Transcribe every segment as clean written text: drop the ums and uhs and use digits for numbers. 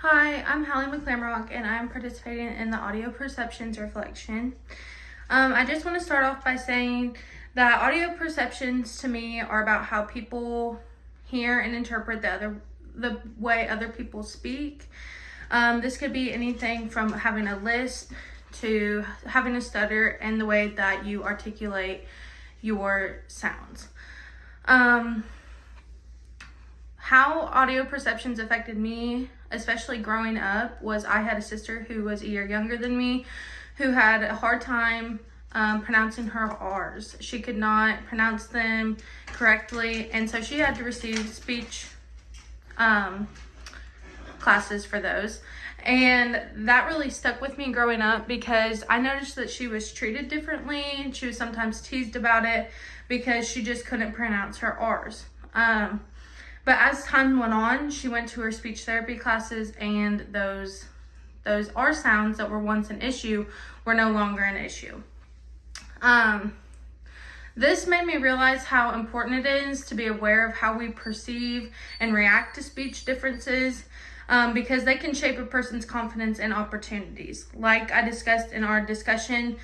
Hi, I'm Hallee McClamroch and I'm participating in the audio perceptions reflection. I just want to start off by saying that audio perceptions to me are about how people hear and interpret the way other people speak. This could be anything from having a lisp to having a stutter and the way that you articulate your sounds. How audio perceptions affected me, especially growing up, was I had a sister who was a year younger than me who had a hard time pronouncing her R's. She could not pronounce them correctly, and so she had to receive speech classes for those. And that really stuck with me growing up because I noticed that she was treated differently and she was sometimes teased about it because she just couldn't pronounce her R's. But as time went on, she went to her speech therapy classes, and those R sounds that were once an issue were no longer an issue. This made me realize how important it is to be aware of how we perceive and react to speech differences, because they can shape a person's confidence and opportunities. Like I discussed in our discussion,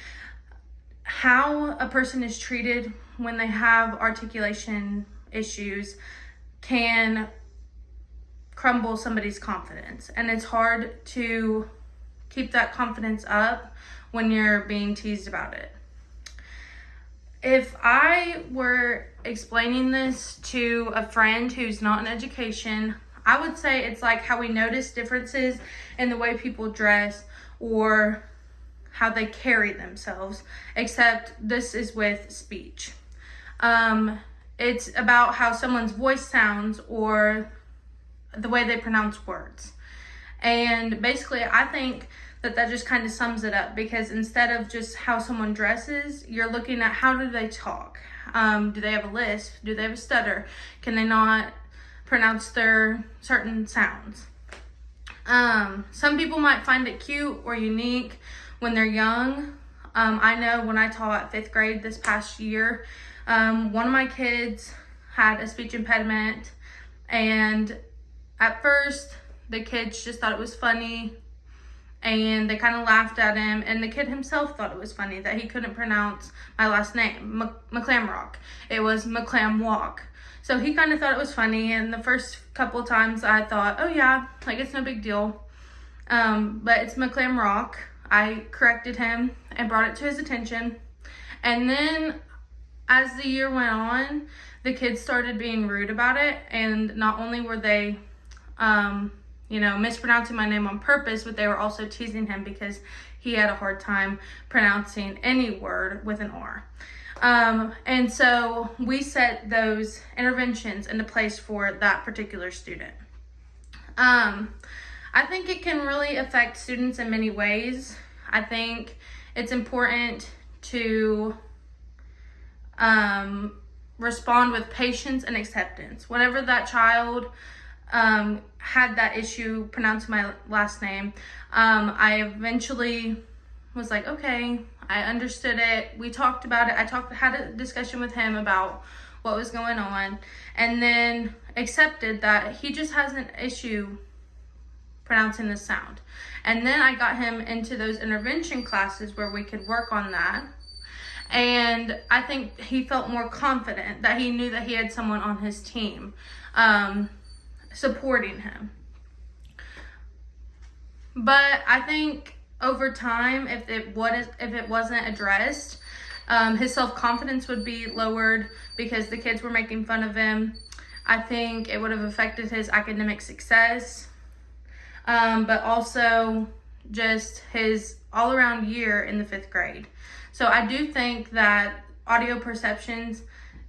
how a person is treated when they have articulation issues can crumble somebody's confidence, and it's hard to keep that confidence up when you're being teased about it. If I were explaining this to a friend who's not in education, I would say it's like how we notice differences in the way people dress or how they carry themselves, except this is with speech. It's about how someone's voice sounds or the way they pronounce words. And basically, I think that just kind of sums it up, because instead of just how someone dresses, you're looking at how do they talk. Do they have a lisp? Do they have a stutter? Can they not pronounce their certain sounds? Some people might find it cute or unique when they're young. I know when I taught 5th grade this past year, one of my kids had a speech impediment, and at first the kids just thought it was funny and they kind of laughed at him, and the kid himself thought it was funny that he couldn't pronounce my last name, McClamroch. It was McClamroch. So he kind of thought it was funny, and the first couple times I thought, oh yeah, like it's no big deal. But it's McClamroch. I corrected him and brought it to his attention, and then as the year went on, the kids started being rude about it, and not only were they, mispronouncing my name on purpose, but they were also teasing him because he had a hard time pronouncing any word with an R. And so we set those interventions into place for that particular student. I think it can really affect students in many ways. I think it's important to respond with patience and acceptance. Whenever that child had that issue pronouncing my last name, I eventually was like, okay, I understood it. We talked about it. Had a discussion with him about what was going on, and then accepted that he just has an issue pronouncing the sound. And then I got him into those intervention classes where we could work on that. And I think he felt more confident that he knew that he had someone on his team supporting him. But I think over time, if it wasn't addressed, his self-confidence would be lowered because the kids were making fun of him. I think it would have affected his academic success, but also just his all-around year in the 5th grade. So I do think that audio perceptions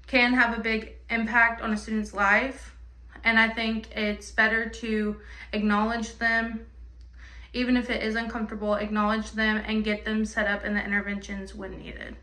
can have a big impact on a student's life, and I think it's better to acknowledge them, even if it is uncomfortable, acknowledge them and get them set up in the interventions when needed.